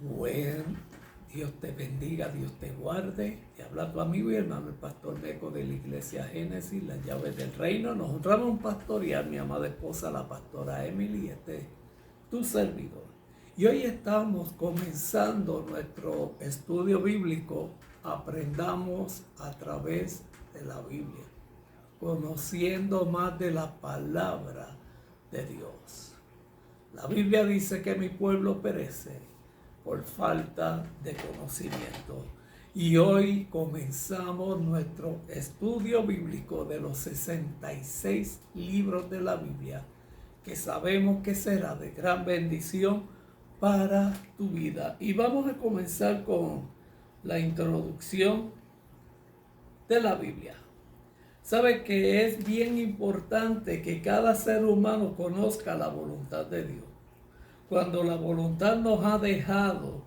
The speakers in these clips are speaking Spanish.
Buen Dios te bendiga, Dios te guarde. Te habla tu amigo y hermano, el pastor Meco de la Iglesia Génesis, las llaves del reino. Nos honramos pastorear mi amada esposa, la pastora Emily, y tu servidor. Y hoy estamos comenzando nuestro estudio bíblico. Aprendamos a través de la Biblia, conociendo más de la palabra de Dios. La Biblia dice que mi pueblo perece por falta de conocimiento. Y hoy comenzamos nuestro estudio bíblico de los 66 libros de la Biblia, que sabemos que será de gran bendición para tu vida. Y vamos a comenzar con la introducción de la Biblia. Sabe que es bien importante que cada ser humano conozca la voluntad de Dios. Cuando la voluntad nos ha dejado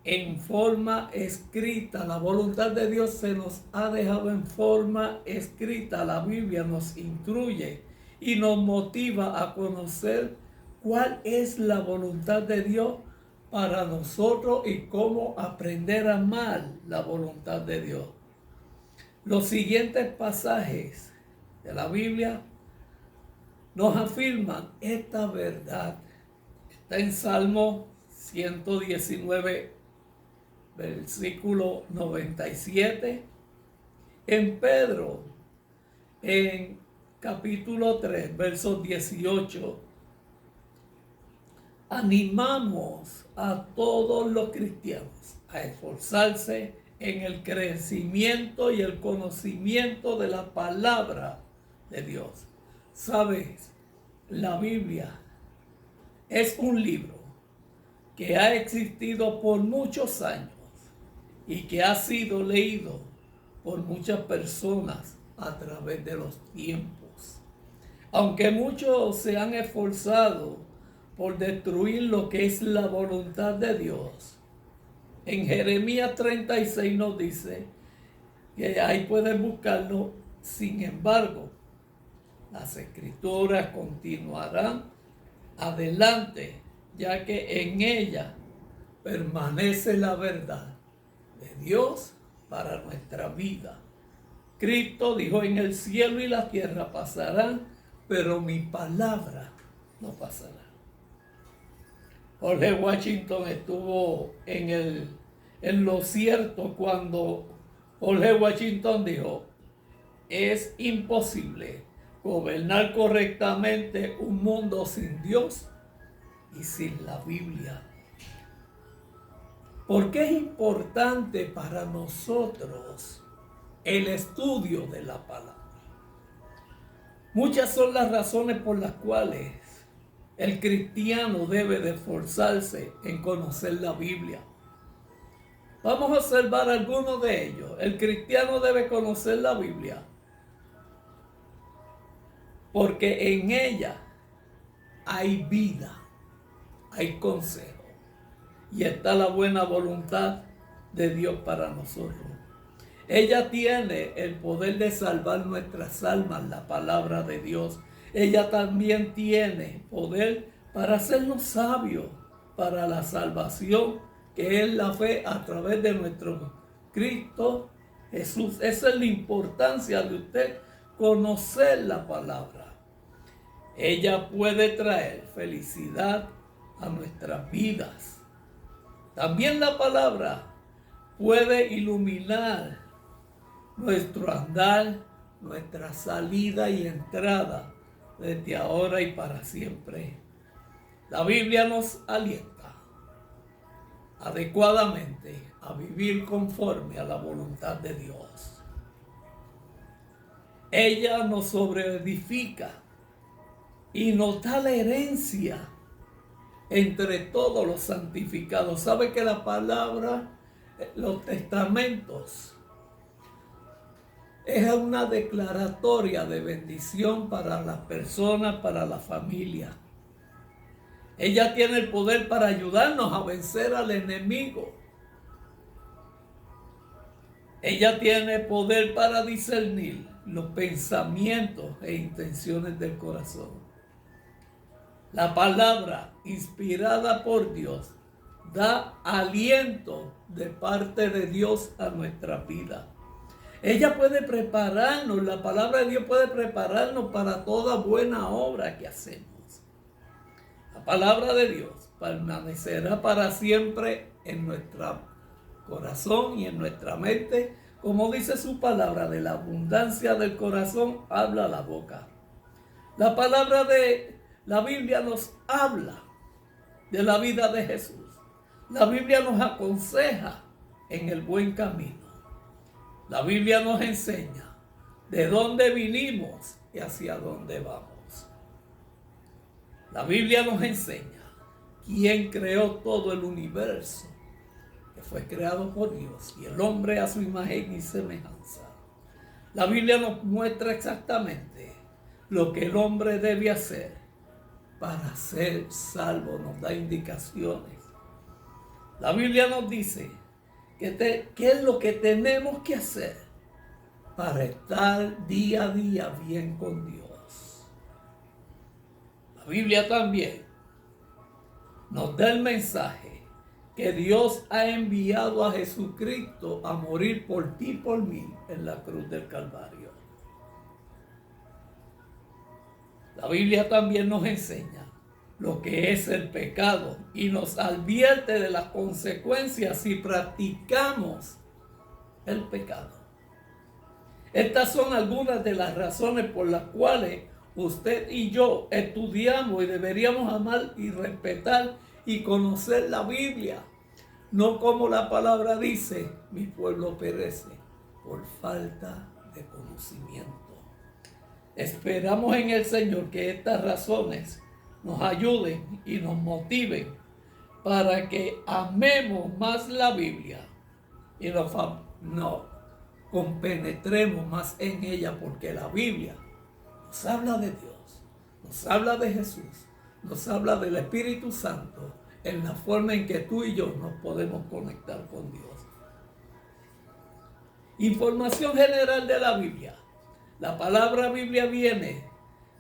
en forma escrita, la voluntad de Dios se nos ha dejado en forma escrita. La Biblia nos instruye y nos motiva a conocer cuál es la voluntad de Dios para nosotros y cómo aprender a amar la voluntad de Dios. Los siguientes pasajes de la Biblia nos afirman esta verdad. Está en Salmo 119, versículo 97. En Pedro, en capítulo 3, verso 18. Animamos a todos los cristianos a esforzarse en el crecimiento y el conocimiento de la palabra de Dios. ¿Sabes? La Biblia es un libro que ha existido por muchos años y que ha sido leído por muchas personas a través de los tiempos. Aunque muchos se han esforzado por destruir lo que es la voluntad de Dios, en Jeremías 36 nos dice, que ahí pueden buscarlo, sin embargo, las escrituras continuarán adelante, ya que en ella permanece la verdad de Dios para nuestra vida. Cristo dijo, en el cielo y la tierra pasarán, pero mi palabra no pasará. Jorge Washington estuvo en lo cierto cuando Jorge Washington dijo, es imposible gobernar correctamente un mundo sin Dios y sin la Biblia. ¿Por qué es importante para nosotros el estudio de la palabra? Muchas son las razones por las cuales el cristiano debe de esforzarse en conocer la Biblia. Vamos a observar algunos de ellos. El cristiano debe conocer la Biblia porque en ella hay vida, hay consejo y está la buena voluntad de Dios para nosotros. Ella tiene el poder de salvar nuestras almas, la palabra de Dios. Ella también tiene poder para hacernos sabios para la salvación, que es la fe a través de nuestro Cristo Jesús. Esa es la importancia de usted conocer la palabra. Ella puede traer felicidad a nuestras vidas. También la palabra puede iluminar nuestro andar, nuestra salida y entrada desde ahora y para siempre. La Biblia nos alienta adecuadamente a vivir conforme a la voluntad de Dios. Ella nos sobreedifica y nos da la herencia entre todos los santificados. ¿Sabe que la palabra, los testamentos, es una declaratoria de bendición para las personas, para la familia? Ella tiene el poder para ayudarnos a vencer al enemigo. Ella tiene poder para discernir los pensamientos e intenciones del corazón. La palabra inspirada por Dios da aliento de parte de Dios a nuestra vida. Ella puede prepararnos, la palabra de Dios puede prepararnos para toda buena obra que hacemos. La palabra de Dios permanecerá para siempre en nuestro corazón y en nuestra mente. Como dice su palabra, de la abundancia del corazón habla la boca. La palabra de la Biblia nos habla de la vida de Jesús. La Biblia nos aconseja en el buen camino. La Biblia nos enseña de dónde vinimos y hacia dónde vamos. La Biblia nos enseña quién creó todo el universo, que fue creado por Dios, y el hombre a su imagen y semejanza. La Biblia nos muestra exactamente lo que el hombre debe hacer para ser salvo, nos da indicaciones. La Biblia nos dice qué es lo que tenemos que hacer para estar día a día bien con Dios. La Biblia también nos da el mensaje que Dios ha enviado a Jesucristo a morir por ti y por mí en la cruz del Calvario. La Biblia también nos enseña lo que es el pecado y nos advierte de las consecuencias si practicamos el pecado. Estas son algunas de las razones por las cuales usted y yo estudiamos y deberíamos amar y respetar y conocer la Biblia. No como la palabra dice, mi pueblo perece por falta de conocimiento. Esperamos en el Señor que estas razones nos ayuden y nos motiven para que amemos más la Biblia y nos compenetremos más en ella, porque la Biblia nos habla de Dios, nos habla de Jesús, nos habla del Espíritu Santo en la forma en que tú y yo nos podemos conectar con Dios. Información general de la Biblia. La palabra Biblia viene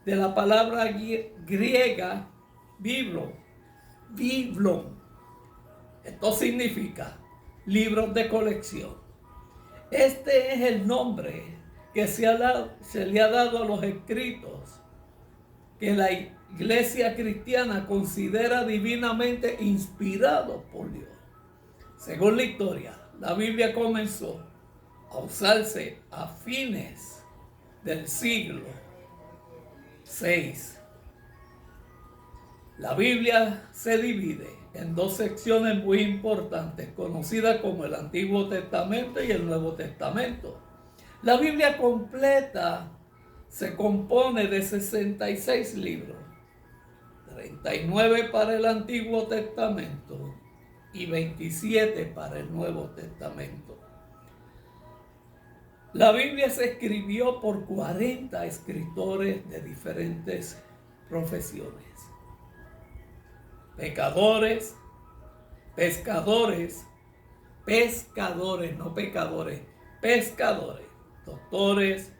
de la palabra griega biblon. Esto significa libros de colección. Este es el nombre que se le ha dado a los escritos que la Iglesia cristiana considera divinamente inspirados por Dios. Según la historia, la Biblia comenzó a usarse a fines del siglo VI. La Biblia se divide en dos secciones muy importantes, conocidas como el Antiguo Testamento y el Nuevo Testamento. La Biblia completa se compone de 66 libros, 39 para el Antiguo Testamento y 27 para el Nuevo Testamento. La Biblia se escribió por 40 escritores de diferentes profesiones. Pescadores, doctores,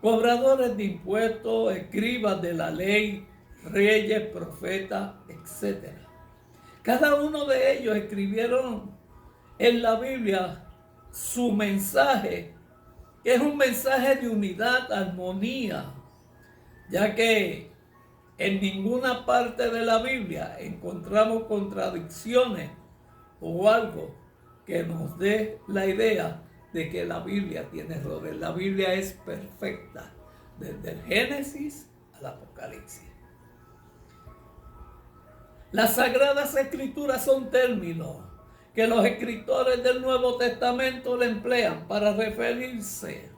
cobradores de impuestos, escribas de la ley, reyes, profetas, etc. Cada uno de ellos escribieron en la Biblia su mensaje, que es un mensaje de unidad, armonía, ya que en ninguna parte de la Biblia encontramos contradicciones o algo que nos dé la idea de que la Biblia tiene errores. La Biblia es perfecta, desde el Génesis al Apocalipsis. Las Sagradas Escrituras son términos que los escritores del Nuevo Testamento le emplean para referirse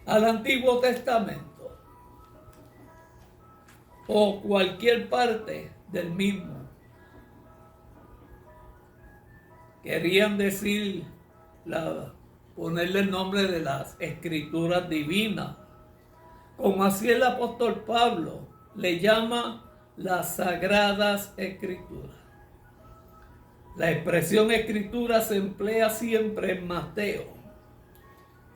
al Antiguo Testamento o cualquier parte del mismo. Querían decir, ponerle el nombre de las escrituras divinas, como así el apóstol Pablo le llama las Sagradas Escrituras. La expresión escritura se emplea siempre en Mateo,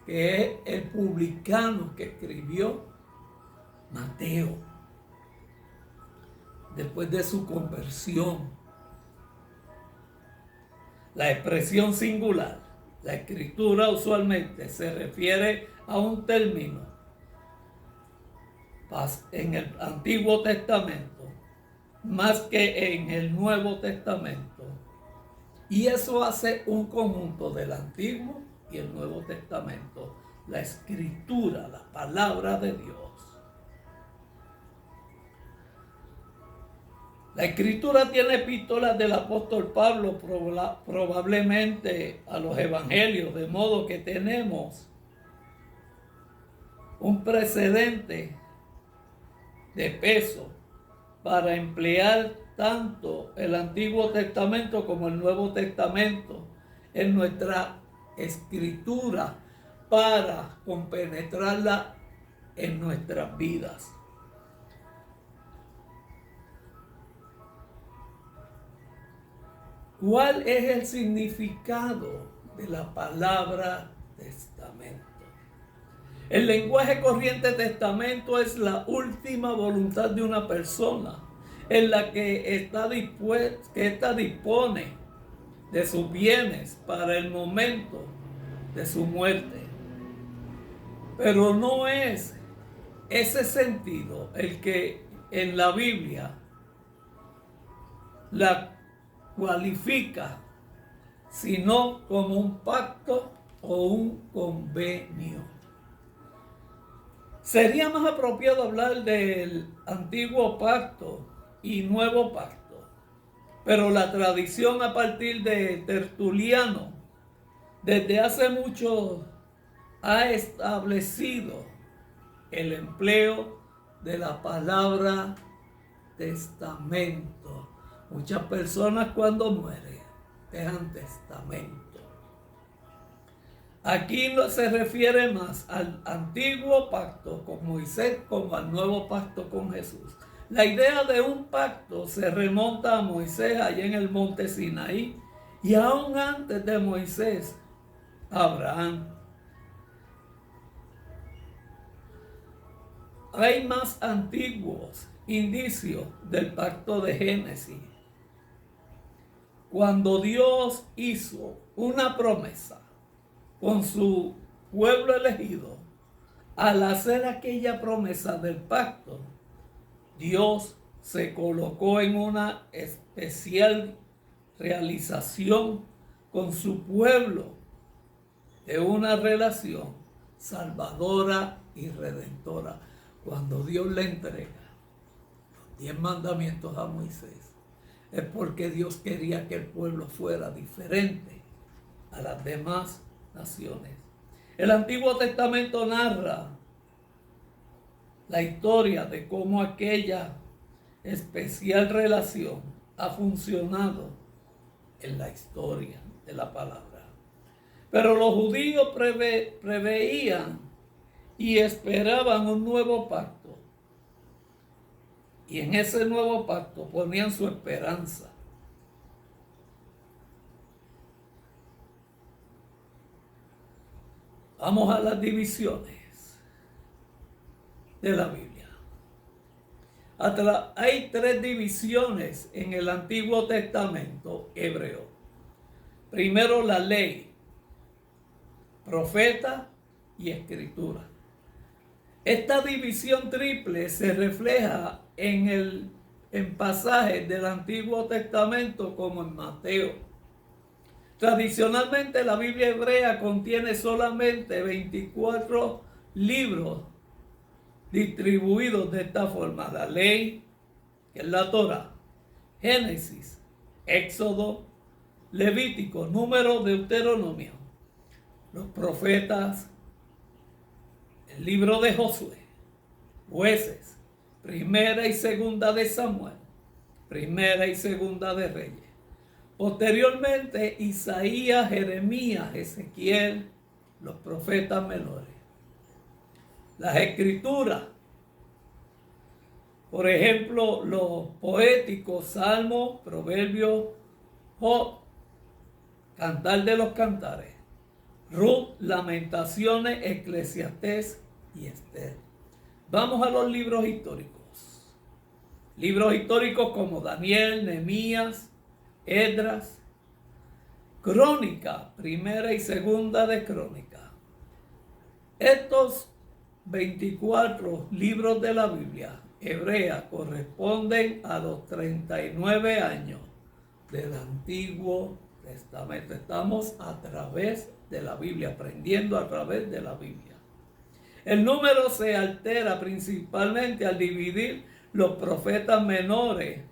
que es el publicano que escribió Mateo. después de su conversión. La expresión singular, la escritura usualmente se refiere a un término en el Antiguo Testamento más que en el Nuevo Testamento. Y eso hace un conjunto del Antiguo y el Nuevo Testamento. La escritura, la palabra de Dios. La escritura tiene epístolas del apóstol Pablo probablemente a los evangelios, de modo que tenemos un precedente de peso para emplear tanto el Antiguo Testamento como el Nuevo Testamento en nuestra escritura para compenetrarla en nuestras vidas. ¿Cuál es el significado de la palabra testamento? El lenguaje corriente testamento es la última voluntad de una persona en la que ésta dispone de sus bienes para el momento de su muerte. Pero no es ese sentido el que en la Biblia la cualifica, sino como un pacto o un convenio. Sería más apropiado hablar del antiguo pacto y nuevo pacto, pero la tradición a partir de Tertuliano desde hace mucho ha establecido el empleo de la palabra testamento. Muchas personas cuando mueren dejan testamento. Aquí no se refiere más al antiguo pacto con Moisés como al nuevo pacto con Jesús. La idea de un pacto se remonta a Moisés allá en el monte Sinaí y aún antes de Moisés, Abraham. Hay más antiguos indicios del pacto de Génesis. Cuando Dios hizo una promesa con su pueblo elegido, al hacer aquella promesa del pacto, Dios se colocó en una especial realización con su pueblo de una relación salvadora y redentora. Cuando Dios le entrega los 10 mandamientos a Moisés, es porque Dios quería que el pueblo fuera diferente a las demás naciones. El Antiguo Testamento narra la historia de cómo aquella especial relación ha funcionado en la historia de la palabra. Pero los judíos preveían y esperaban un nuevo pacto. Y en ese nuevo pacto ponían su esperanza. Vamos a las divisiones de la Biblia. Hay 3 divisiones en el Antiguo Testamento hebreo. Primero, la ley, profeta y escritura. Esta división triple se refleja en pasajes del Antiguo Testamento como en Mateo. Tradicionalmente la Biblia hebrea contiene solamente 24 libros distribuidos de esta forma: la ley, que es la Torá, Génesis, Éxodo, Levítico, Número, Deuteronomio, los profetas, el libro de Josué, Jueces, Primera y Segunda de Samuel, Primera y Segunda de Reyes. Posteriormente, Isaías, Jeremías, Ezequiel, los profetas menores. Las escrituras, por ejemplo, los poéticos, Salmos, Proverbios, Job, Cantar de los Cantares, Ruth, Lamentaciones, Eclesiastés y Esther. Vamos a los libros históricos. Libros históricos como Daniel, Nehemías, Esdras, Crónica, primera y segunda de Crónica. Estos 24 libros de la Biblia hebrea corresponden a los 39 años del Antiguo Testamento. Estamos a través de la Biblia, aprendiendo a través de la Biblia. El número se altera principalmente al dividir los profetas menores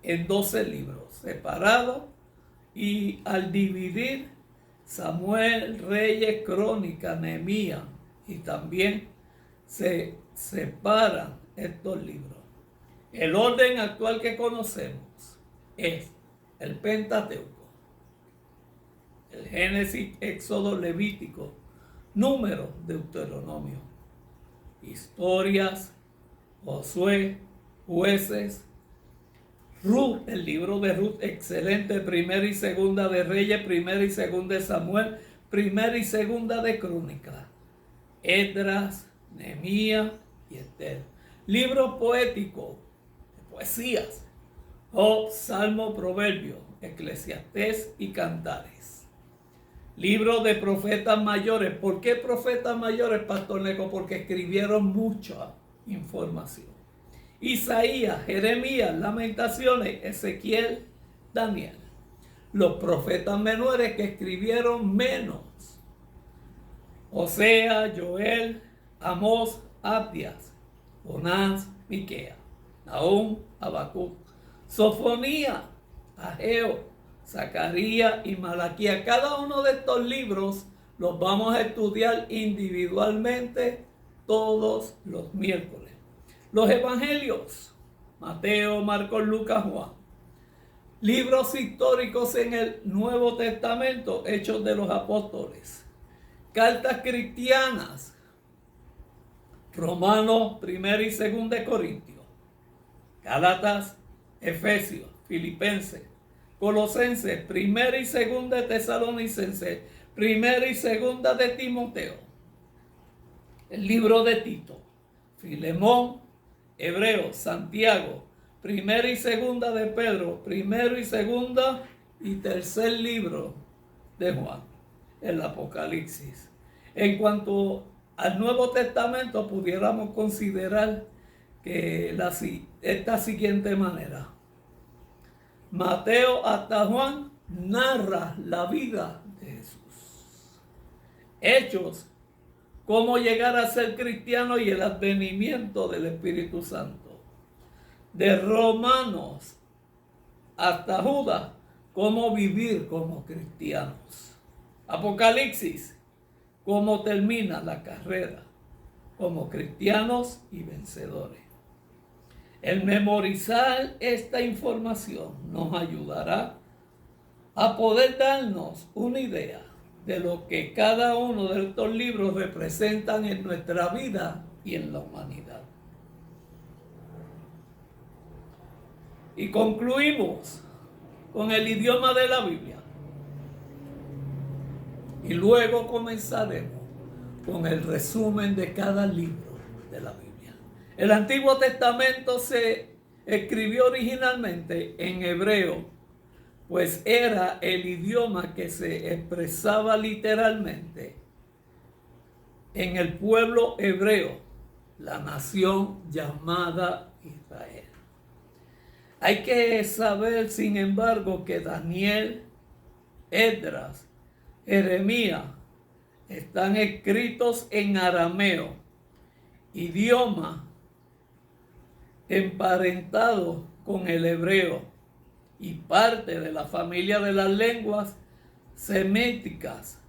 en 12 libros separados y al dividir Samuel, Reyes, Crónica, Nehemías, y también se separan estos libros. El orden actual que conocemos es el Pentateuco, el Génesis, Éxodo, Levítico, Número, Deuteronomio, Historias, Josué, Jueces, Ruth, el libro de Ruth, excelente, primera y segunda de Reyes, primera y segunda de Samuel, primera y segunda de Crónica, Esdras, Nehemías y Esther. Libros poéticos, poesías, Job, Salmo, Proverbio, Eclesiastés y Cantares. Libros de profetas mayores. ¿Por qué profetas mayores, Pastor Neco? Porque escribieron mucha información. Isaías, Jeremías, Lamentaciones, Ezequiel, Daniel. Los profetas menores que escribieron menos: Osea, Joel, Amós, Abdías, Jonás, Miquea, Nahum, Habacuc, Sofonía, Ageo, Zacarías y Malaquías. Cada uno de estos libros los vamos a estudiar individualmente todos los miércoles. Los evangelios: Mateo, Marcos, Lucas, Juan. Libros históricos en el Nuevo Testamento: Hechos de los Apóstoles. Cartas cristianas: Romanos, primera y segunda de Corintios, Gálatas, Efesios, Filipenses, Colosenses, primera y segunda de Tesalonicenses, primera y segunda de Timoteo. El libro de Tito, Filemón, Hebreos, Santiago, primera y segunda de Pedro, primero y segunda y tercer libro de Juan, el Apocalipsis. En cuanto al Nuevo Testamento, pudiéramos considerar que esta siguiente manera: Mateo hasta Juan narra la vida de Jesús. Hechos, cómo llegar a ser cristiano y el advenimiento del Espíritu Santo. De Romanos hasta Judas, cómo vivir como cristianos. Apocalipsis, cómo termina la carrera como cristianos y vencedores. El memorizar esta información nos ayudará a poder darnos una idea de lo que cada uno de estos libros representan en nuestra vida y en la humanidad. Y concluimos con el idioma de la Biblia. Y luego comenzaremos con el resumen de cada libro de la Biblia. El Antiguo Testamento se escribió originalmente en hebreo, pues era el idioma que se expresaba literalmente en el pueblo hebreo, la nación llamada Israel. Hay que saber, sin embargo, que Daniel, Esdras, Jeremías están escritos en arameo, idioma emparentado con el hebreo y parte de la familia de las lenguas semíticas,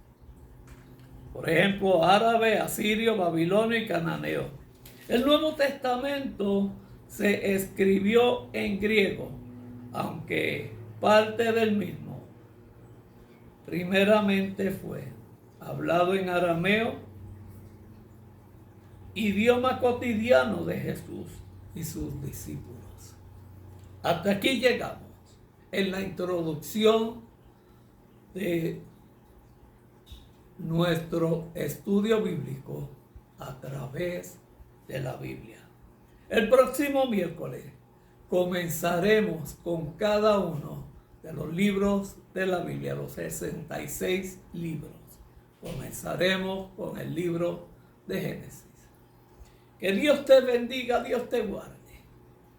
por ejemplo, árabe, asirio, babilonio y cananeo. El Nuevo Testamento se escribió en griego, aunque parte del mismo primeramente fue hablado en arameo, idioma cotidiano de Jesús y sus discípulos. Hasta aquí llegamos en la introducción de nuestro estudio bíblico a través de la Biblia. El próximo miércoles comenzaremos con cada uno de los libros de la Biblia, los 66 libros. Comenzaremos con el libro de Génesis. Que Dios te bendiga, Dios te guarde.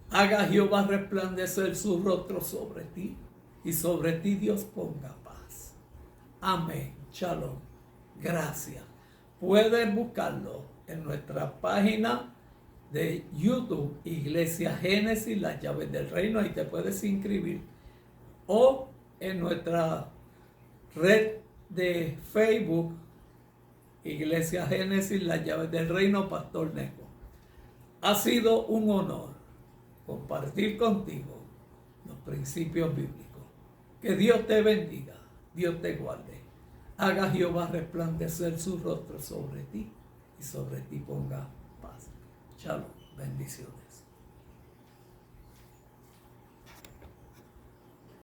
Haga Jehová resplandecer su rostro sobre ti y sobre ti Dios ponga paz. Amén. Shalom. Gracias. Puedes buscarlo en nuestra página de YouTube, Iglesia Génesis, las llaves del reino, ahí te puedes inscribir. O en nuestra red de Facebook, Iglesia Génesis, las llaves del reino, Pastor Neco. Ha sido un honor compartir contigo los principios bíblicos. Que Dios te bendiga, Dios te guarde. Haga Jehová resplandecer su rostro sobre ti y sobre ti ponga paz. Shalom, bendiciones.